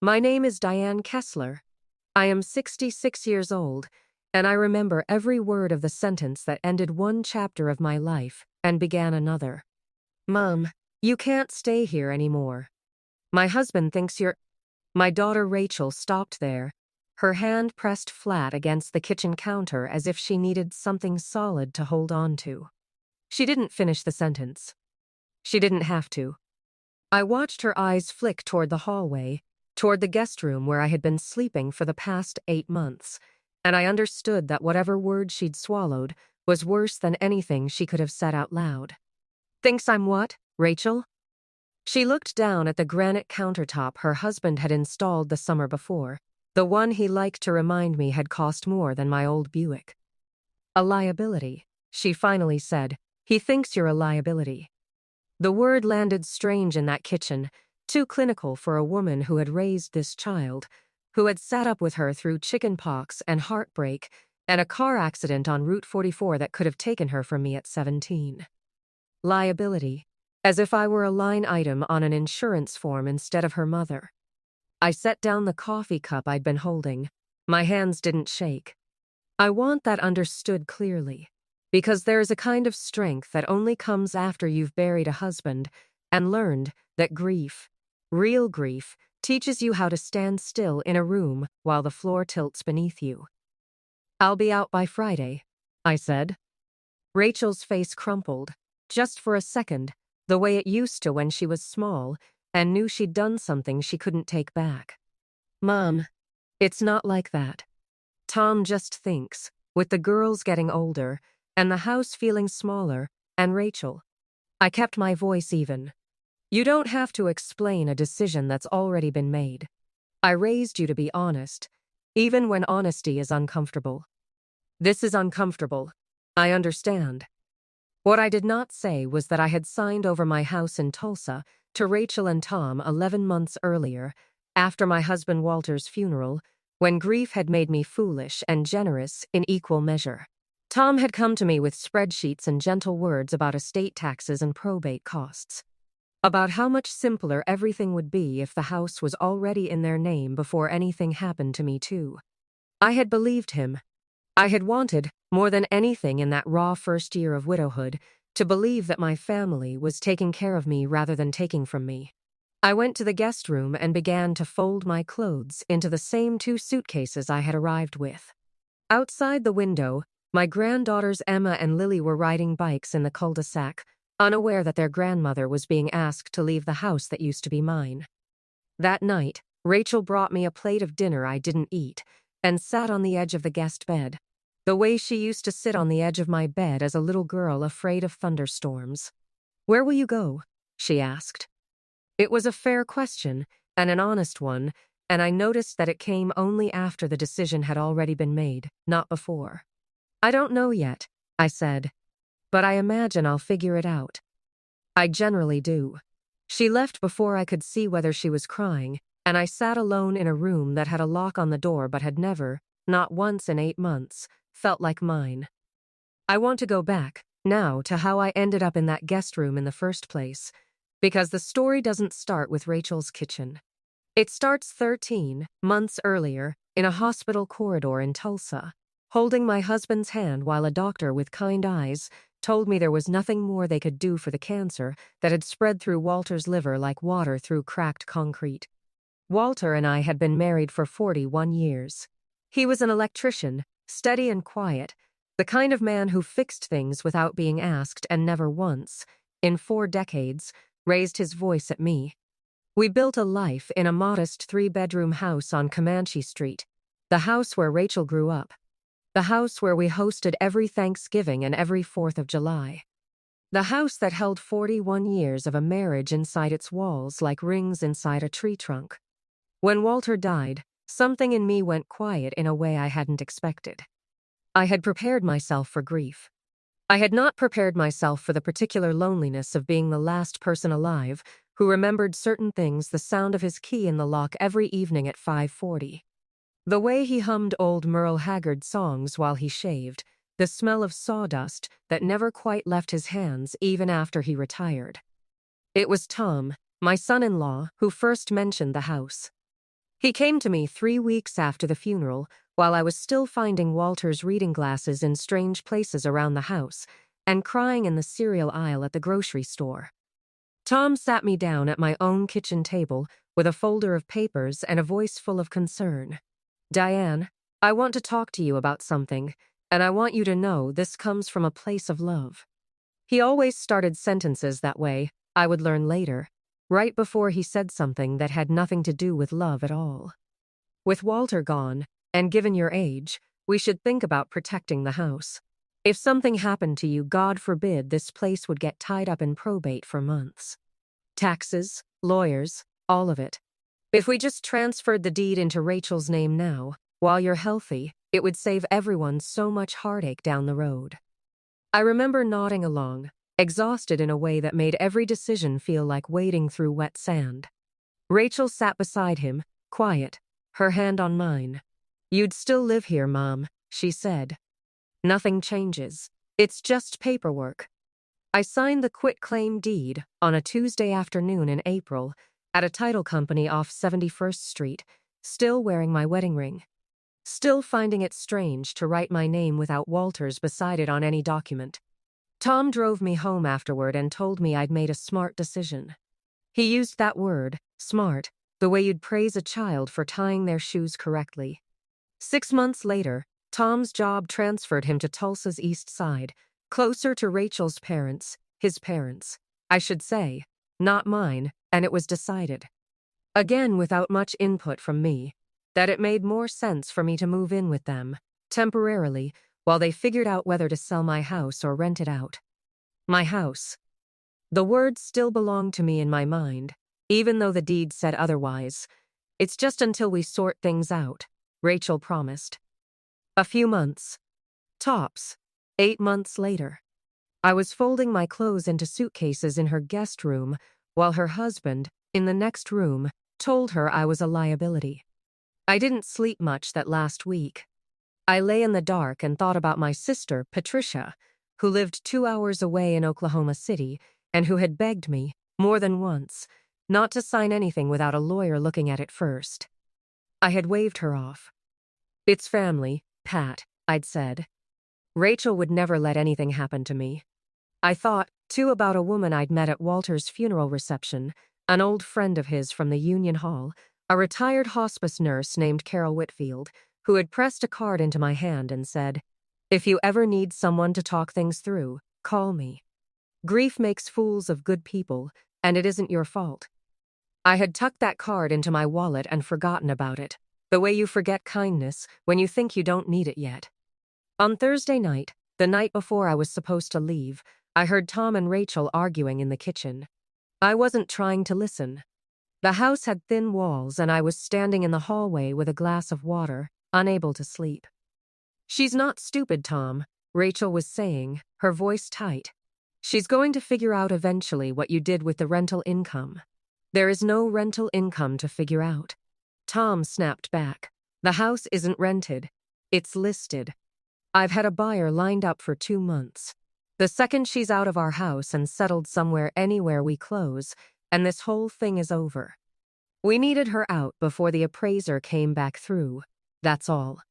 My name is Diane Kessler. I am 66 years old, and I remember every word of the sentence that ended one chapter of my life and began another. Mom, you can't stay here anymore. My husband thinks you're— My daughter Rachel stopped there, her hand pressed flat against the kitchen counter as if she needed something solid to hold on to. She didn't finish the sentence. She didn't have to. I watched her eyes flick toward the hallway, toward the guest room where I had been sleeping for the past 8 months, and I understood that whatever word she'd swallowed was worse than anything she could have said out loud. Thinks I'm what, Rachel? She looked down at the granite countertop her husband had installed the summer before, the one he liked to remind me had cost more than my old Buick. A liability, she finally said. He thinks you're a liability. The word landed strange in that kitchen, too clinical for a woman who had raised this child, who had sat up with her through chicken pox and heartbreak and a car accident on Route 44 that could have taken her from me at 17. Liability, as if I were a line item on an insurance form instead of her mother. I set down the coffee cup I'd been holding. My hands didn't shake. I want that understood clearly, because there is a kind of strength that only comes after you've buried a husband and learned that grief, real grief, teaches you how to stand still in a room while the floor tilts beneath you. I'll be out by Friday, I said. Rachel's face crumpled, just for a second, the way it used to when she was small and knew she'd done something she couldn't take back. Mom, it's not like that. Tom just thinks, with the girls getting older and the house feeling smaller, and Rachel. I kept my voice even. You don't have to explain a decision that's already been made. I raised you to be honest, even when honesty is uncomfortable. This is uncomfortable. I understand. What I did not say was that I had signed over my house in Tulsa to Rachel and Tom 11 months earlier, after my husband Walter's funeral, when grief had made me foolish and generous in equal measure. Tom had come to me with spreadsheets and gentle words about estate taxes and probate costs. About how much simpler everything would be if the house was already in their name before anything happened to me too. I had believed him. I had wanted, more than anything in that raw first year of widowhood, to believe that my family was taking care of me rather than taking from me. I went to the guest room and began to fold my clothes into the same 2 suitcases I had arrived with. Outside the window, my granddaughters Emma and Lily were riding bikes in the cul-de-sac, unaware that their grandmother was being asked to leave the house that used to be mine. That night, Rachel brought me a plate of dinner I didn't eat and sat on the edge of the guest bed, the way she used to sit on the edge of my bed as a little girl afraid of thunderstorms. "Where will you go?" she asked. It was a fair question, and an honest one, and I noticed that it came only after the decision had already been made, not before. "I don't know yet," I said, "but I imagine I'll figure it out." I generally do. She left before I could see whether she was crying, and I sat alone in a room that had a lock on the door but had never, not once in 8 months, felt like mine. I want to go back, now, to how I ended up in that guest room in the first place, because the story doesn't start with Rachel's kitchen. It starts 13 months earlier, in a hospital corridor in Tulsa, holding my husband's hand while a doctor with kind eyes told me there was nothing more they could do for the cancer that had spread through Walter's liver like water through cracked concrete. Walter and I had been married for 41 years. He was an electrician, steady and quiet, the kind of man who fixed things without being asked and never once, in 4 decades, raised his voice at me. We built a life in a modest 3-bedroom house on Comanche Street, the house where Rachel grew up, the house where we hosted every Thanksgiving and every 4th of July, the house that held 41 years of a marriage inside its walls like rings inside a tree trunk. When Walter died, something in me went quiet in a way I hadn't expected. I had prepared myself for grief. I had not prepared myself for the particular loneliness of being the last person alive who remembered certain things, the sound of his key in the lock every evening at 5:40. The way he hummed old Merle Haggard songs while he shaved, the smell of sawdust that never quite left his hands even after he retired. It was Tom, my son-in-law, who first mentioned the house. He came to me 3 weeks after the funeral, while I was still finding Walter's reading glasses in strange places around the house and crying in the cereal aisle at the grocery store. Tom sat me down at my own kitchen table with a folder of papers and a voice full of concern. "Diane, I want to talk to you about something, and I want you to know this comes from a place of love." He always started sentences that way, I would learn later, right before he said something that had nothing to do with love at all. "With Walter gone, and given your age, we should think about protecting the house. If something happened to you, God forbid, this place would get tied up in probate for months. Taxes, lawyers, all of it. If we just transferred the deed into Rachel's name now, while you're healthy, it would save everyone so much heartache down the road." I remember nodding along, exhausted in a way that made every decision feel like wading through wet sand. Rachel sat beside him, quiet, her hand on mine. "You'd still live here, Mom," she said. "Nothing changes. It's just paperwork." I signed the quitclaim deed on a Tuesday afternoon in April at a title company off 71st Street, still wearing my wedding ring. Still finding it strange to write my name without Walter's beside it on any document. Tom drove me home afterward and told me I'd made a smart decision. He used that word, smart, the way you'd praise a child for tying their shoes correctly. 6 months later, Tom's job transferred him to Tulsa's East Side, closer to Rachel's parents, his parents, I should say, not mine, and it was decided, again without much input from me, that it made more sense for me to move in with them, temporarily, while they figured out whether to sell my house or rent it out. My house. The words still belonged to me in my mind, even though the deed said otherwise. "It's just until we sort things out," Rachel promised. A few months. Tops. 8 months later. I was folding my clothes into suitcases in her guest room, while her husband, in the next room, told her I was a liability. I didn't sleep much that last week. I lay in the dark and thought about my sister, Patricia, who lived 2 hours away in Oklahoma City and who had begged me, more than once, not to sign anything without a lawyer looking at it first. I had waved her off. "It's family, Pat," I'd said. Rachel would never let anything happen to me. I thought, too, about a woman I'd met at Walter's funeral reception, an old friend of his from the Union Hall, a retired hospice nurse named Carol Whitfield, who had pressed a card into my hand and said, "If you ever need someone to talk things through, call me. Grief makes fools of good people, and it isn't your fault." I had tucked that card into my wallet and forgotten about it, the way you forget kindness when you think you don't need it yet. On Thursday night, the night before I was supposed to leave, I heard Tom and Rachel arguing in the kitchen. I wasn't trying to listen. The house had thin walls, and I was standing in the hallway with a glass of water, unable to sleep. "She's not stupid, Tom," Rachel was saying, her voice tight. "She's going to figure out eventually what you did with the rental income." "There is no rental income to figure out." Tom snapped back. "The house isn't rented. It's listed. I've had a buyer lined up for 2 months. The second she's out of our house and settled somewhere anywhere we close, and this whole thing is over. We needed her out before the appraiser came back through. That's all.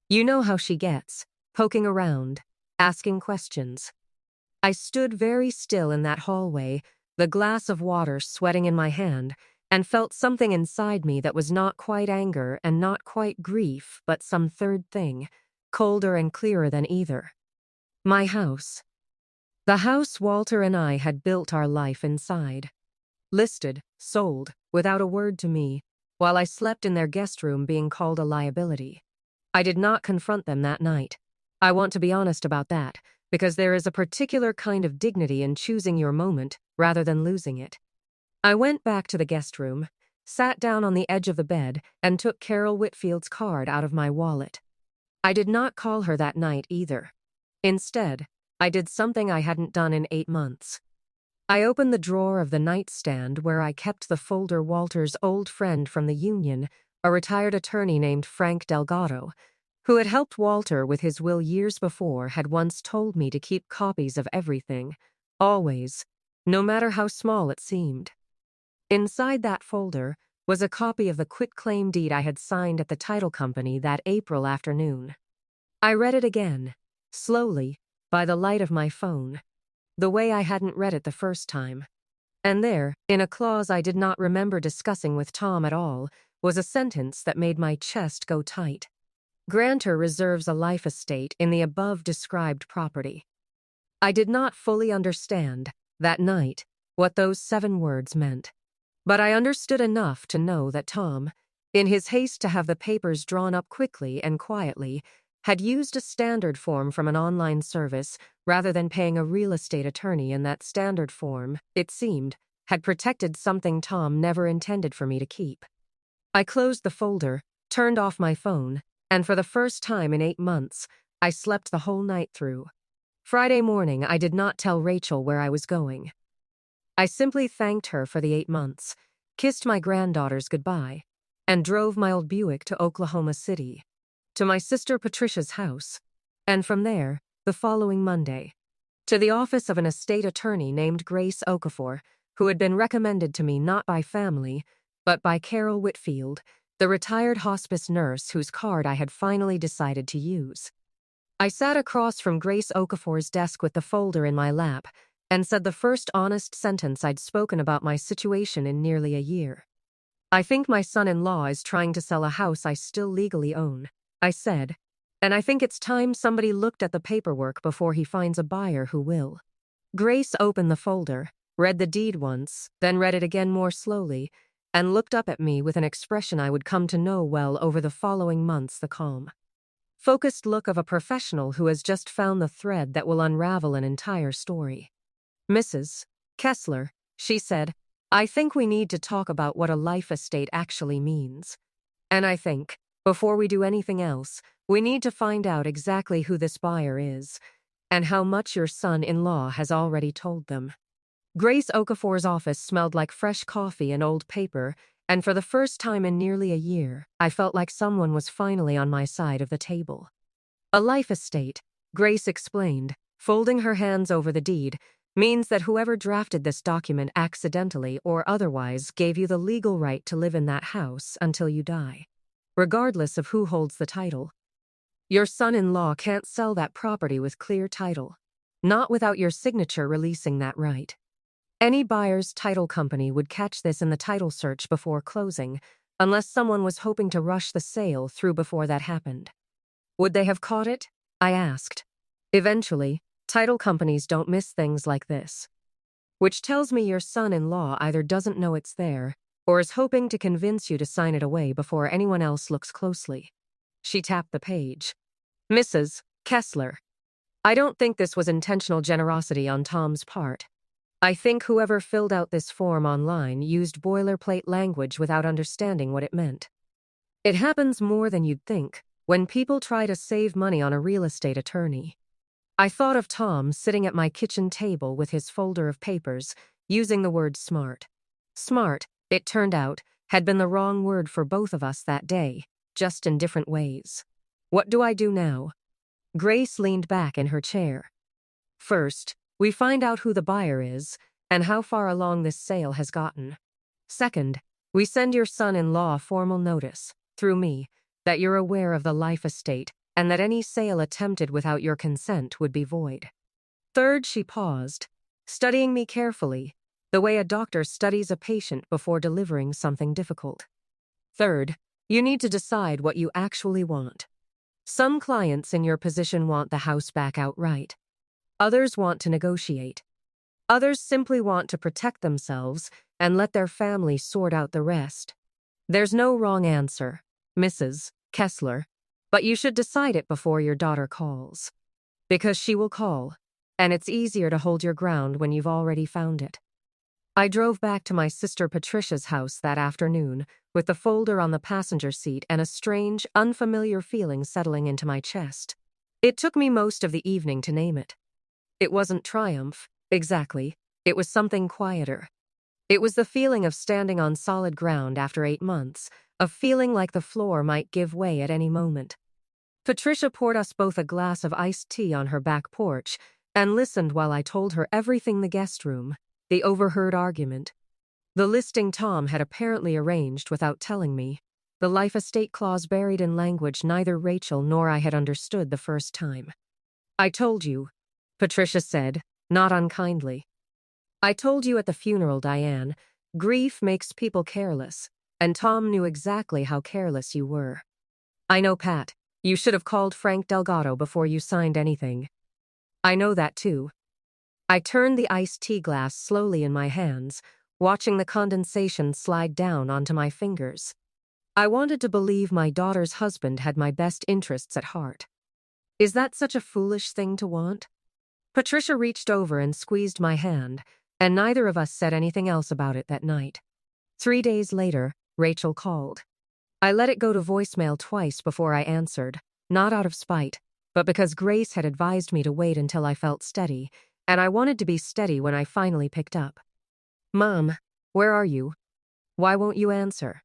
You know how she gets, poking around, asking questions." I stood very still in that hallway, the glass of water sweating in my hand, and felt something inside me that was not quite anger and not quite grief, but some third thing, colder and clearer than either. My house. The house Walter and I had built our life inside. Listed, sold, without a word to me, while I slept in their guest room being called a liability. I did not confront them that night. I want to be honest about that, because there is a particular kind of dignity in choosing your moment rather than losing it. I went back to the guest room, sat down on the edge of the bed, and took Carol Whitfield's card out of my wallet. I did not call her that night either. Instead, I did something I hadn't done in 8 months. I opened the drawer of the nightstand where I kept the folder Walter's old friend from the union, a retired attorney named Frank Delgado, who had helped Walter with his will years before, had once told me to keep copies of everything, always, no matter how small it seemed. Inside that folder was a copy of the quitclaim deed I had signed at the title company that April afternoon. I read it again, slowly, by the light of my phone, the way I hadn't read it the first time. And there, in a clause I did not remember discussing with Tom at all, was a sentence that made my chest go tight. Grantor reserves a life estate in the above-described property. I did not fully understand, that night, what those 7 words meant. But I understood enough to know that Tom, in his haste to have the papers drawn up quickly and quietly, had used a standard form from an online service rather than paying a real estate attorney, and that standard form, it seemed, had protected something Tom never intended for me to keep. I closed the folder, turned off my phone, and for the first time in 8 months, I slept the whole night through. Friday morning, I did not tell Rachel where I was going. I simply thanked her for the 8 months, kissed my granddaughters goodbye, and drove my old Buick to Oklahoma City, to my sister Patricia's house, and from there, the following Monday, to the office of an estate attorney named Grace Okafor, who had been recommended to me not by family, but by Carol Whitfield, the retired hospice nurse whose card I had finally decided to use. I sat across from Grace Okafor's desk with the folder in my lap and said the first honest sentence I'd spoken about my situation in nearly a year. I think my son-in-law is trying to sell a house I still legally own, I said, and I think it's time somebody looked at the paperwork before he finds a buyer who will. Grace opened the folder, read the deed once, then read it again more slowly, and looked up at me with an expression I would come to know well over the following months, the calm, focused look of a professional who has just found the thread that will unravel an entire story. Mrs. Kessler, she said, I think we need to talk about what a life estate actually means. And I think, before we do anything else, we need to find out exactly who this buyer is, and how much your son-in-law has already told them. Grace Okafor's office smelled like fresh coffee and old paper, and for the first time in nearly a year, I felt like someone was finally on my side of the table. A life estate, Grace explained, folding her hands over the deed, means that whoever drafted this document accidentally or otherwise gave you the legal right to live in that house until you die, regardless of who holds the title. Your son-in-law can't sell that property with clear title, not without your signature releasing that right. Any buyer's title company would catch this in the title search before closing, unless someone was hoping to rush the sale through before that happened. Would they have caught it? I asked. Eventually, title companies don't miss things like this. Which tells me your son-in-law either doesn't know it's there, or is hoping to convince you to sign it away before anyone else looks closely. She tapped the page. Mrs. Kessler. I don't think this was intentional generosity on Tom's part. I think whoever filled out this form online used boilerplate language without understanding what it meant. It happens more than you'd think when people try to save money on a real estate attorney. I thought of Tom sitting at my kitchen table with his folder of papers, using the word smart. Smart, it turned out, had been the wrong word for both of us that day, just in different ways. What do I do now? Grace leaned back in her chair. First, we find out who the buyer is and how far along this sale has gotten. Second, we send your son-in-law formal notice, through me, that you're aware of the life estate and that any sale attempted without your consent would be void. Third, she paused, studying me carefully, the way a doctor studies a patient before delivering something difficult. Third, you need to decide what you actually want. Some clients in your position want the house back outright. Others want to negotiate. Others simply want to protect themselves and let their family sort out the rest. There's no wrong answer, Mrs. Kessler, but you should decide it before your daughter calls. Because she will call, and it's easier to hold your ground when you've already found it. I drove back to my sister Patricia's house that afternoon, with the folder on the passenger seat and a strange, unfamiliar feeling settling into my chest. It took me most of the evening to name it. It wasn't triumph, exactly. It was something quieter. It was the feeling of standing on solid ground after 8 months, of feeling like the floor might give way at any moment. Patricia poured us both a glass of iced tea on her back porch and listened while I told her everything: the guest room, the overheard argument, The listing Tom had apparently arranged without telling me. The life estate clause buried in language neither Rachel nor I had understood the first time. "I told you," Patricia said, not unkindly. "I told you at the funeral, Diane. Grief makes people careless, and Tom knew exactly how careless you were." "I know, Pat. You should have called Frank Delgado before you signed anything." "I know that too." I turned the iced tea glass slowly in my hands, watching the condensation slide down onto my fingers. I wanted to believe my daughter's husband had my best interests at heart. Is that such a foolish thing to want? Patricia reached over and squeezed my hand, and neither of us said anything else about it that night. 3 days later, Rachel called. I let it go to voicemail twice before I answered, not out of spite, but because Grace had advised me to wait until I felt steady, and I wanted to be steady when I finally picked up. "Mom, where are you? Why won't you answer?"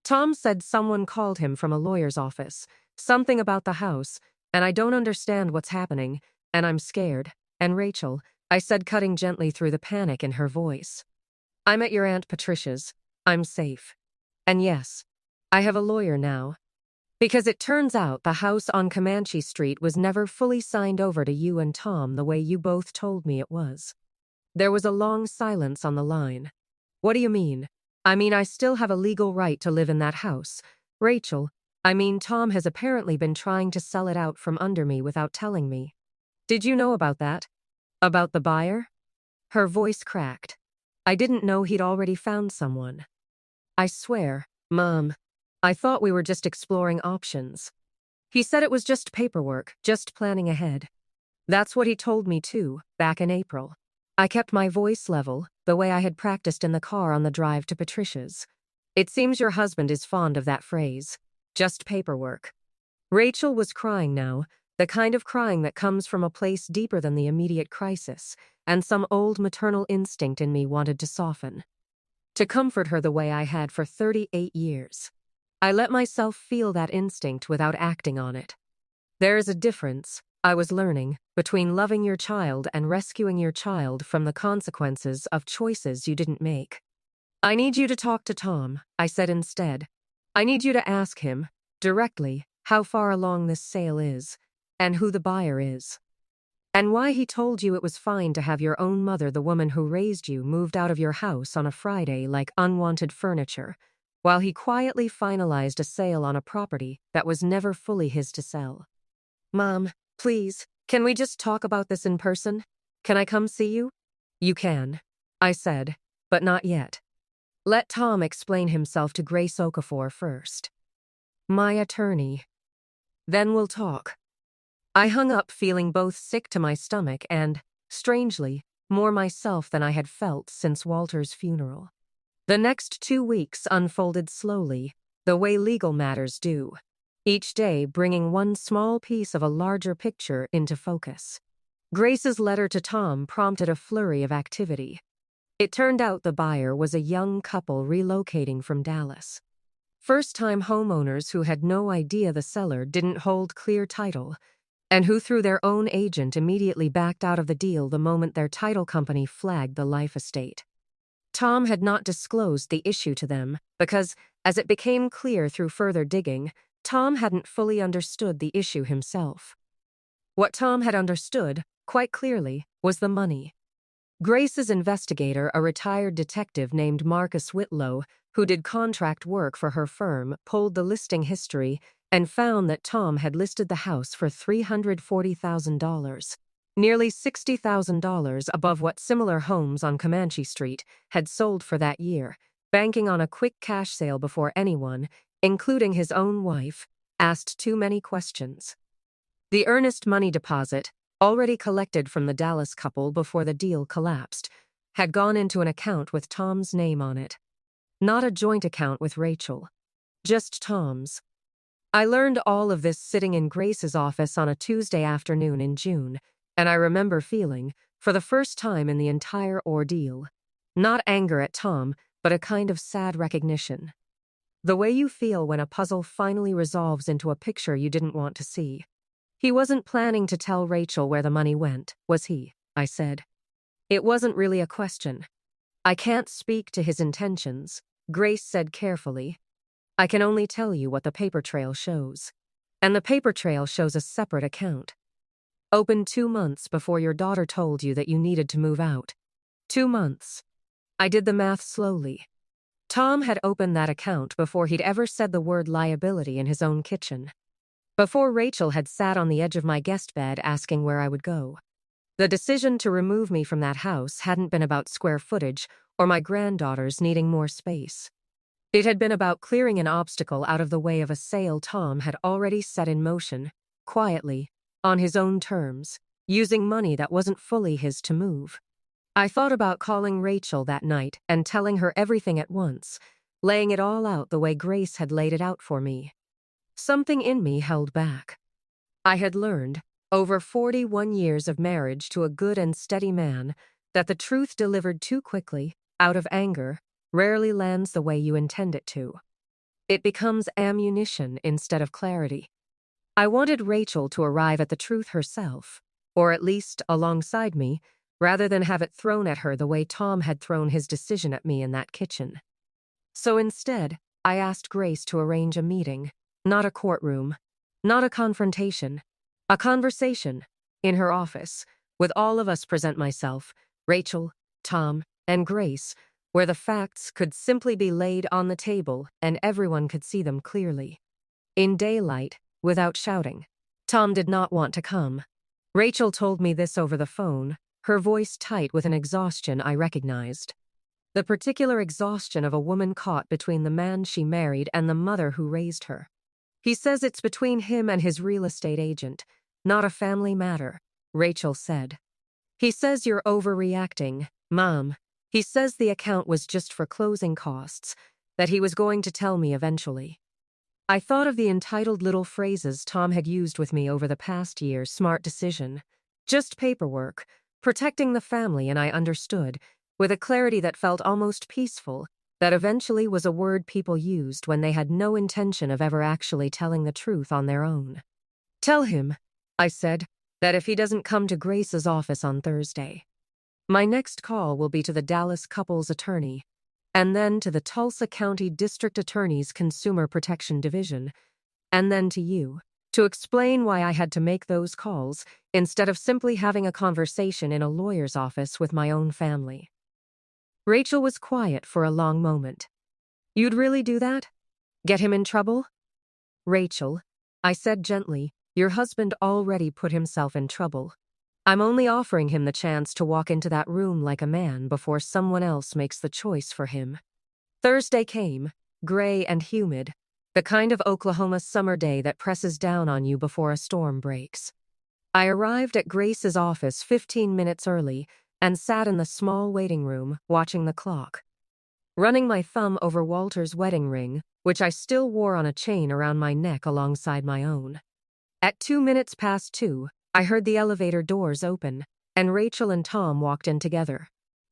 Tom said someone called him from a lawyer's office, something about the house, and I don't understand what's happening, and I'm scared. "And Rachel," I said, cutting gently through the panic in her voice. "I'm at your Aunt Patricia's. I'm safe. And yes, I have a lawyer now. Because it turns out the house on Comanche Street was never fully signed over to you and Tom the way you both told me it was." There was a long silence on the line. "What do you mean?" "I mean, I still have a legal right to live in that house. Rachel, I mean, Tom has apparently been trying to sell it out from under me without telling me." "Did you know about that? About the buyer?" Her voice cracked. "I didn't know he'd already found someone." "I swear, Mom, I thought we were just exploring options. He said it was just paperwork, just planning ahead. That's what he told me too, back in April." I kept my voice level, the way I had practiced in the car on the drive to Patricia's. "It seems your husband is fond of that phrase. Just paperwork." Rachel was crying now, the kind of crying that comes from a place deeper than the immediate crisis, and some old maternal instinct in me wanted to soften. To comfort her the way I had for 38 years. I let myself feel that instinct without acting on it. There is a difference, I was learning, between loving your child and rescuing your child from the consequences of choices you didn't make. "I need you to talk to Tom," I said instead. "I need you to ask him, directly, how far along this sale is, and who the buyer is. And why he told you it was fine to have your own mother, the woman who raised you, moved out of your house on a Friday like unwanted furniture, while he quietly finalized a sale on a property that was never fully his to sell." "Mom, please, can we just talk about this in person? Can I come see you?" "You can," I said, "but not yet. Let Tom explain himself to Grace Okafor first. My attorney. Then we'll talk." I hung up feeling both sick to my stomach and, strangely, more myself than I had felt since Walter's funeral. The next 2 weeks unfolded slowly, the way legal matters do, each day bringing one small piece of a larger picture into focus. Grace's letter to Tom prompted a flurry of activity. It turned out the buyer was a young couple relocating from Dallas. First-time homeowners who had no idea the seller didn't hold clear title, and who through their own agent immediately backed out of the deal the moment their title company flagged the life estate. Tom had not disclosed the issue to them because, as it became clear through further digging, Tom hadn't fully understood the issue himself. What Tom had understood, quite clearly, was the money. Grace's investigator, a retired detective named Marcus Whitlow, who did contract work for her firm, pulled the listing history and found that Tom had listed the house for $340,000, nearly $60,000 above what similar homes on Comanche Street had sold for that year, banking on a quick cash sale before anyone, including his own wife, asked too many questions. The earnest money deposit, already collected from the Dallas couple before the deal collapsed, had gone into an account with Tom's name on it. Not a joint account with Rachel. Just Tom's. I learned all of this sitting in Grace's office on a Tuesday afternoon in June, and I remember feeling, for the first time in the entire ordeal, not anger at Tom, but a kind of sad recognition. The way you feel when a puzzle finally resolves into a picture you didn't want to see. "He wasn't planning to tell Rachel where the money went, was he?" I said. "It wasn't really a question." I can't speak to his intentions, Grace said carefully. I can only tell you what the paper trail shows. And the paper trail shows a separate account. Opened 2 months before your daughter told you that you needed to move out. 2 months. I did the math slowly. Tom had opened that account before he'd ever said the word liability in his own kitchen. Before Rachel had sat on the edge of my guest bed asking where I would go. The decision to remove me from that house hadn't been about square footage or my granddaughters needing more space. It had been about clearing an obstacle out of the way of a sale Tom had already set in motion, quietly, on his own terms, using money that wasn't fully his to move. I thought about calling Rachel that night and telling her everything at once, laying it all out the way Grace had laid it out for me. Something in me held back. I had learned, over 41 years of marriage to a good and steady man, that the truth delivered too quickly, out of anger, rarely lands the way you intend it to. It becomes ammunition instead of clarity. I wanted Rachel to arrive at the truth herself, or at least alongside me, rather than have it thrown at her the way Tom had thrown his decision at me in that kitchen. So instead, I asked Grace to arrange a meeting, not a courtroom, not a confrontation, a conversation, in her office, with all of us present myself, Rachel, Tom, and Grace, where the facts could simply be laid on the table and everyone could see them clearly. In daylight, without shouting. Tom did not want to come. Rachel told me this over the phone, her voice tight with an exhaustion I recognized. The particular exhaustion of a woman caught between the man she married and the mother who raised her. He says it's between him and his real estate agent, not a family matter, Rachel said. He says you're overreacting, Mom. He says the account was just for closing costs, that he was going to tell me eventually. I thought of the entitled little phrases Tom had used with me over the past year, smart decision, just paperwork, protecting the family, and I understood, with a clarity that felt almost peaceful, that eventually was a word people used when they had no intention of ever actually telling the truth on their own. Tell him, I said, that if he doesn't come to Grace's office on Thursday. My next call will be to the Dallas couple's attorney, and then to the Tulsa County District Attorney's Consumer Protection Division, and then to you, to explain why I had to make those calls instead of simply having a conversation in a lawyer's office with my own family. Rachel was quiet for a long moment. You'd really do that? Get him in trouble? Rachel, I said gently, your husband already put himself in trouble. I'm only offering him the chance to walk into that room like a man before someone else makes the choice for him. Thursday came, gray and humid, the kind of Oklahoma summer day that presses down on you before a storm breaks. I arrived at Grace's office 15 minutes early and sat in the small waiting room, watching the clock. Running my thumb over Walter's wedding ring, which I still wore on a chain around my neck alongside my own. At 2 minutes past 2, I heard the elevator doors open, and Rachel and Tom walked in together.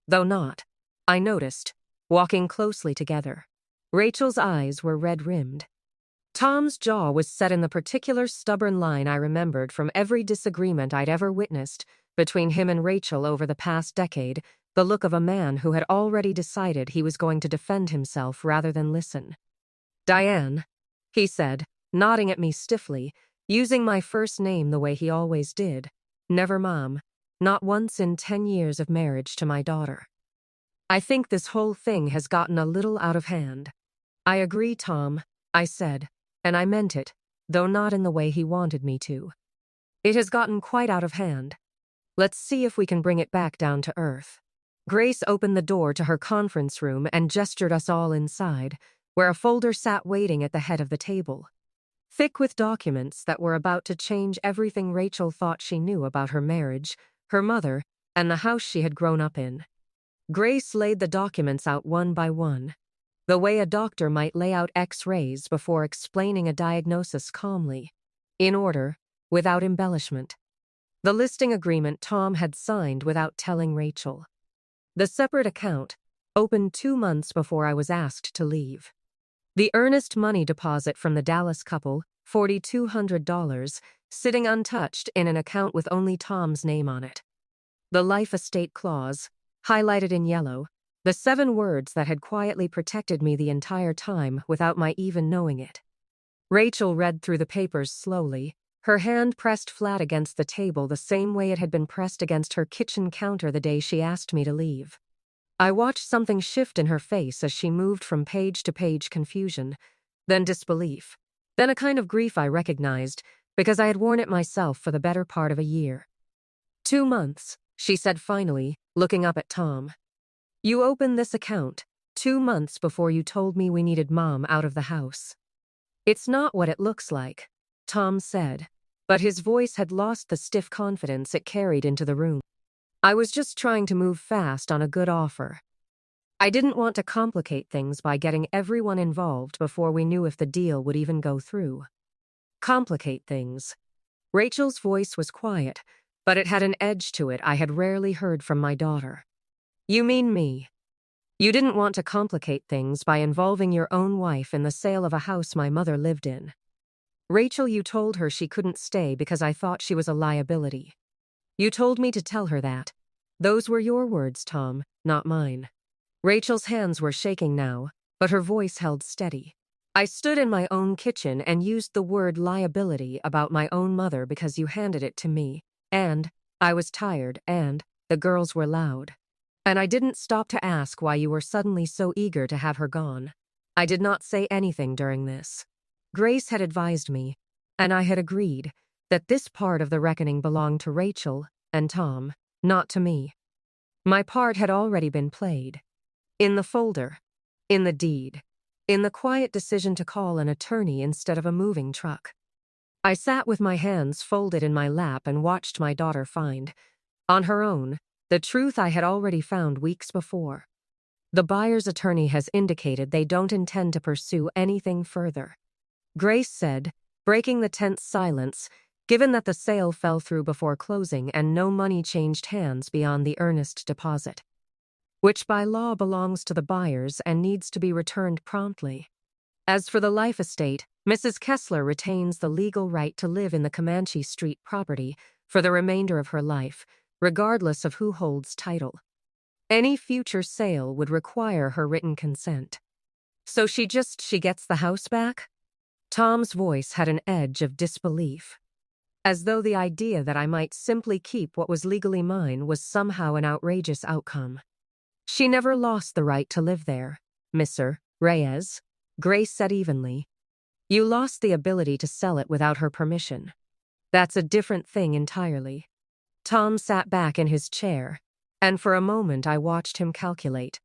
Though not, I noticed, walking closely together. Rachel's eyes were red-rimmed. Tom's jaw was set in the particular stubborn line I remembered from every disagreement I'd ever witnessed between him and Rachel over the past decade, the look of a man who had already decided he was going to defend himself rather than listen. Diane, he said, nodding at me stiffly, using my first name the way he always did. Never Mom, not once in 10 years of marriage to my daughter. I think this whole thing has gotten a little out of hand. I agree, Tom, I said, and I meant it, though not in the way he wanted me to. It has gotten quite out of hand. Let's see if we can bring it back down to earth. Grace opened the door to her conference room and gestured us all inside, where a folder sat waiting at the head of the table. Thick with documents that were about to change everything Rachel thought she knew about her marriage, her mother, and the house she had grown up in. Grace laid the documents out one by one, the way a doctor might lay out X-rays before explaining a diagnosis calmly, in order, without embellishment. The listing agreement Tom had signed without telling Rachel. The separate account, opened 2 months before I was asked to leave. The earnest money deposit from the Dallas couple, $4,200, sitting untouched in an account with only Tom's name on it. The life estate clause, highlighted in yellow, The 7 words that had quietly protected me the entire time without my even knowing it. Rachel read through the papers slowly, her hand pressed flat against the table the same way it had been pressed against her kitchen counter the day she asked me to leave. I watched something shift in her face as she moved from page to page, confusion, then disbelief, then a kind of grief I recognized because I had worn it myself for the better part of a year. 2 months, she said finally, looking up at Tom. You opened this account 2 months before you told me we needed Mom out of the house. It's not what it looks like, Tom said, but his voice had lost the stiff confidence it carried into the room. I was just trying to move fast on a good offer. I didn't want to complicate things by getting everyone involved before we knew if the deal would even go through. Complicate things. Rachel's voice was quiet, but it had an edge to it I had rarely heard from my daughter. You mean me? You didn't want to complicate things by involving your own wife in the sale of a house my mother lived in. Rachel, you told her she couldn't stay because I thought she was a liability. You told me to tell her that. Those were your words, Tom, not mine. Rachel's hands were shaking now, but her voice held steady. I stood in my own kitchen and used the word liability about my own mother because you handed it to me, and I was tired, and the girls were loud. And I didn't stop to ask why you were suddenly so eager to have her gone. I did not say anything during this. Grace had advised me, and I had agreed, that this part of the reckoning belonged to Rachel and Tom, not to me. My part had already been played. In the folder, in the deed, in the quiet decision to call an attorney instead of a moving truck. I sat with my hands folded in my lap and watched my daughter find, on her own, the truth I had already found weeks before. The buyer's attorney has indicated they don't intend to pursue anything further. Grace said, breaking the tense silence, given that the sale fell through before closing and no money changed hands beyond the earnest deposit, which by law belongs to the buyers and needs to be returned promptly. As for the life estate, Mrs. Kessler retains the legal right to live in the Comanche Street property for the remainder of her life, regardless of who holds title. Any future sale would require her written consent. So she gets the house back? Tom's voice had an edge of disbelief, as though the idea that I might simply keep what was legally mine was somehow an outrageous outcome. She never lost the right to live there, Mr. Reyes, Grace said evenly. You lost the ability to sell it without her permission. That's a different thing entirely. Tom sat back in his chair, and for a moment I watched him calculate.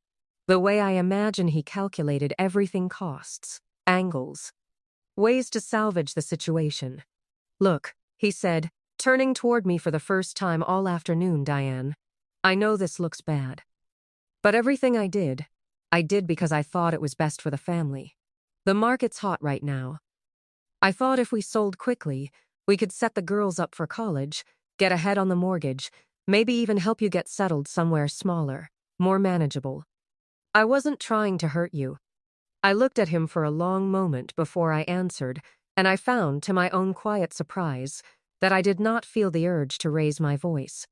The way I imagine he calculated everything: costs, angles, ways to salvage the situation. Look, he said, turning toward me for the first time all afternoon, Diane. I know this looks bad. But everything I did because I thought it was best for the family. The market's hot right now. I thought if we sold quickly, we could set the girls up for college, get ahead on the mortgage, maybe even help you get settled somewhere smaller, more manageable. I wasn't trying to hurt you. I looked at him for a long moment before I answered, and I found, to my own quiet surprise, that I did not feel the urge to raise my voice.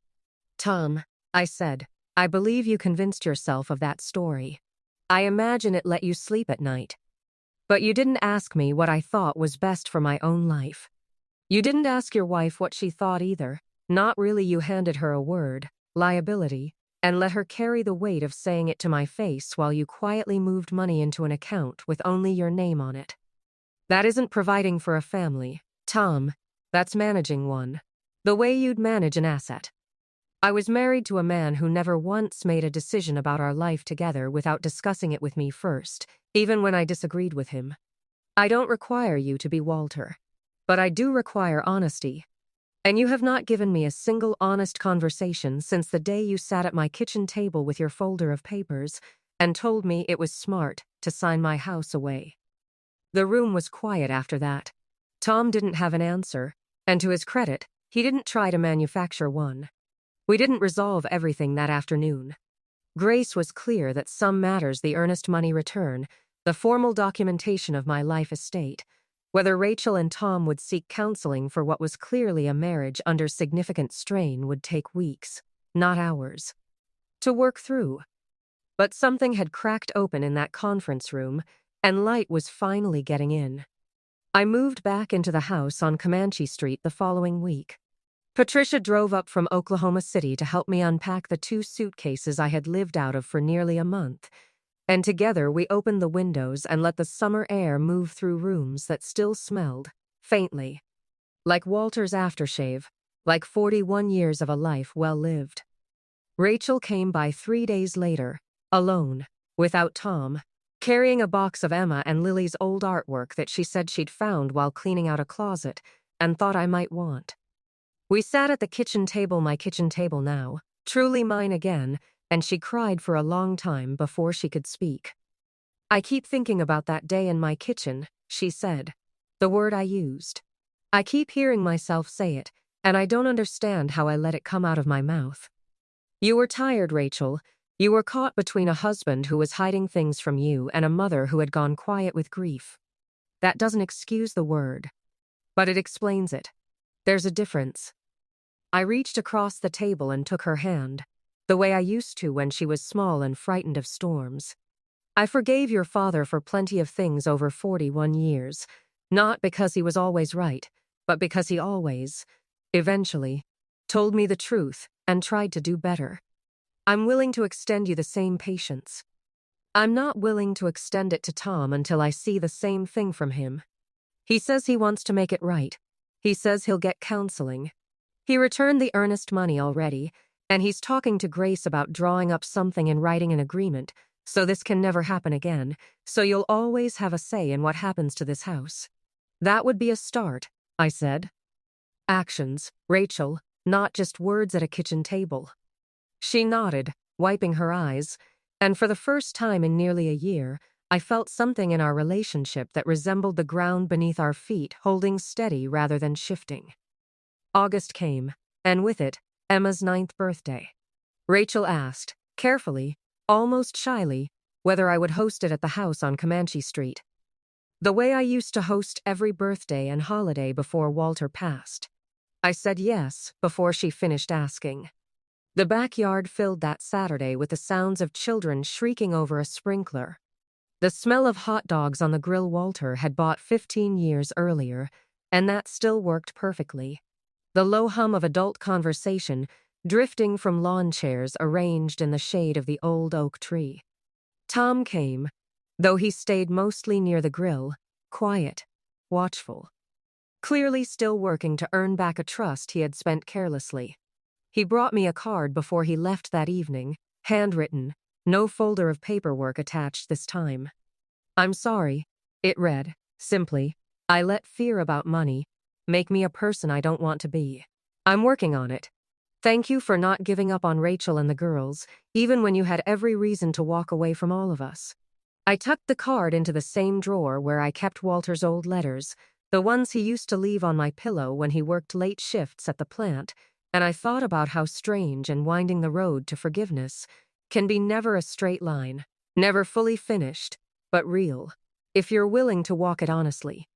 Tom, I said, I believe you convinced yourself of that story. I imagine it let you sleep at night. But you didn't ask me what I thought was best for my own life. You didn't ask your wife what she thought either. Not really. You handed her a word, liability, and let her carry the weight of saying it to my face while you quietly moved money into an account with only your name on it. That isn't providing for a family, Tom. That's managing one. The way you'd manage an asset. I was married to a man who never once made a decision about our life together without discussing it with me first, even when I disagreed with him. I don't require you to be Walter, but I do require honesty. And you have not given me a single honest conversation since the day you sat at my kitchen table with your folder of papers and told me it was smart to sign my house away. The room was quiet after that. Tom didn't have an answer, and to his credit, he didn't try to manufacture one. We didn't resolve everything that afternoon. Grace was clear that some matters, the earnest money return, the formal documentation of my life estate, whether Rachel and Tom would seek counseling for what was clearly a marriage under significant strain, would take weeks, not hours, to work through. But something had cracked open in that conference room, and light was finally getting in. I moved back into the house on Comanche Street the following week. Patricia drove up from Oklahoma City to help me unpack the 2 suitcases I had lived out of for nearly a month, and together we opened the windows and let the summer air move through rooms that still smelled, faintly, like Walter's aftershave, like 41 years of a life well lived. Rachel came by 3 days later, alone, without Tom, carrying a box of Emma and Lily's old artwork that she said she'd found while cleaning out a closet and thought I might want. We sat at the kitchen table, my kitchen table now, truly mine again, and she cried for a long time before she could speak. "I keep thinking about that day in my kitchen," she said, the word I used. "I keep hearing myself say it, and I don't understand how I let it come out of my mouth. You were tired, Rachel. You were caught between a husband who was hiding things from you and a mother who had gone quiet with grief. That doesn't excuse the word, but it explains it. There's a difference." I reached across the table and took her hand, the way I used to when she was small and frightened of storms. "I forgave your father for plenty of things over 41 years, not because he was always right, but because he always, eventually, told me the truth and tried to do better. I'm willing to extend you the same patience. I'm not willing to extend it to Tom until I see the same thing from him. He says he wants to make it right. He says he'll get counseling. He returned the earnest money already, and he's talking to Grace about drawing up something and writing an agreement, so this can never happen again, so you'll always have a say in what happens to this house." "That would be a start," I said. "Actions, Rachel, not just words at a kitchen table." She nodded, wiping her eyes, and for the first time in nearly a year, I felt something in our relationship that resembled the ground beneath our feet holding steady rather than shifting. August came, and with it, Emma's 9th birthday. Rachel asked, carefully, almost shyly, whether I would host it at the house on Comanche Street. The way I used to host every birthday and holiday before Walter passed. I said yes before she finished asking. The backyard filled that Saturday with the sounds of children shrieking over a sprinkler. The smell of hot dogs on the grill Walter had bought 15 years earlier, and that still worked perfectly. The low hum of adult conversation drifting from lawn chairs arranged in the shade of the old oak tree. Tom came, though he stayed mostly near the grill, quiet, watchful. Clearly still working to earn back a trust he had spent carelessly. He brought me a card before he left that evening, handwritten, no folder of paperwork attached this time. "I'm sorry," it read, simply. "I let fear about money make me a person I don't want to be. I'm working on it. Thank you for not giving up on Rachel and the girls, even when you had every reason to walk away from all of us." I tucked the card into the same drawer where I kept Walter's old letters, the ones he used to leave on my pillow when he worked late shifts at the plant, and I thought about how strange and winding the road to forgiveness can be, never a straight line, never fully finished, but real, if you're willing to walk it honestly.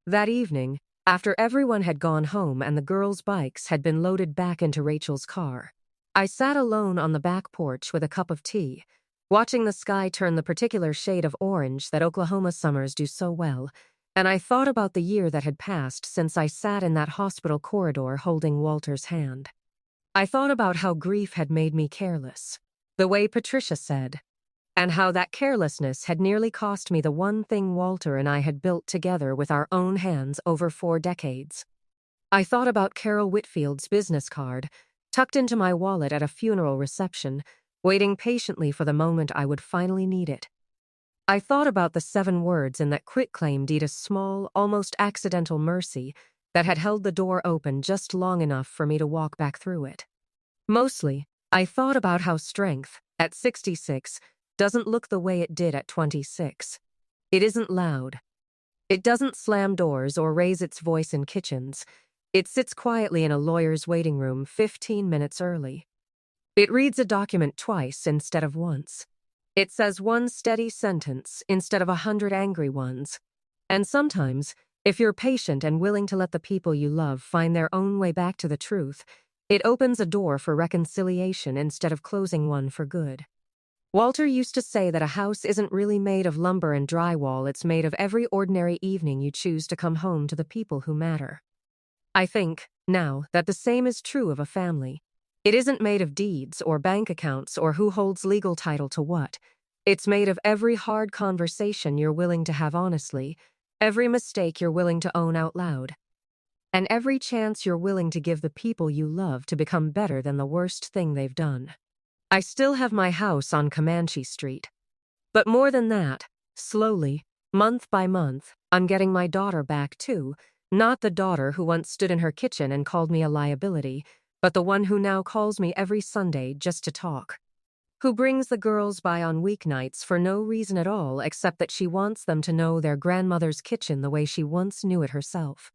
That evening, after everyone had gone home and the girls' bikes had been loaded back into Rachel's car, I sat alone on the back porch with a cup of tea, watching the sky turn the particular shade of orange that Oklahoma summers do so well, and I thought about the year that had passed since I sat in that hospital corridor holding Walter's hand. I thought about how grief had made me careless, the way Patricia said, and how that carelessness had nearly cost me the one thing Walter and I had built together with our own hands over 4 decades. I thought about Carol Whitfield's business card, tucked into my wallet at a funeral reception, waiting patiently for the moment I would finally need it. I thought about the 7 words in that quitclaim deed, a small, almost accidental mercy that had held the door open just long enough for me to walk back through it. Mostly, I thought about how strength, at 66, doesn't look the way it did at 26. It isn't loud. It doesn't slam doors or raise its voice in kitchens. It sits quietly in a lawyer's waiting room 15 minutes early. It reads a document twice instead of once. It says one steady sentence instead of 100 angry ones. And sometimes, if you're patient and willing to let the people you love find their own way back to the truth, it opens a door for reconciliation instead of closing one for good. Walter used to say that a house isn't really made of lumber and drywall, it's made of every ordinary evening you choose to come home to the people who matter. I think, now, that the same is true of a family. It isn't made of deeds or bank accounts or who holds legal title to what. It's made of every hard conversation you're willing to have honestly, every mistake you're willing to own out loud, and every chance you're willing to give the people you love to become better than the worst thing they've done. I still have my house on Comanche Street. But more than that, slowly, month by month, I'm getting my daughter back too, not the daughter who once stood in her kitchen and called me a liability, but the one who now calls me every Sunday just to talk. Who brings the girls by on weeknights for no reason at all except that she wants them to know their grandmother's kitchen the way she once knew it herself.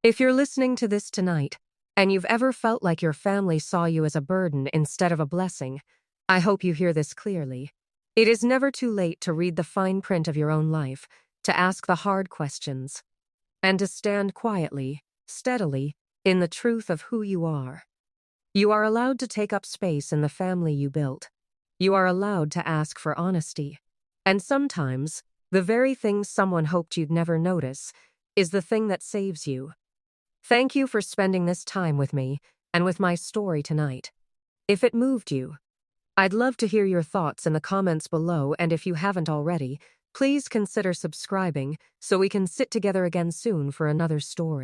If you're listening to this tonight, and you've ever felt like your family saw you as a burden instead of a blessing, I hope you hear this clearly. It is never too late to read the fine print of your own life, to ask the hard questions, and to stand quietly, steadily, in the truth of who you are. You are allowed to take up space in the family you built. You are allowed to ask for honesty. And sometimes, the very thing someone hoped you'd never notice is the thing that saves you. Thank you for spending this time with me and with my story tonight. If it moved you, I'd love to hear your thoughts in the comments below, and if you haven't already, please consider subscribing so we can sit together again soon for another story.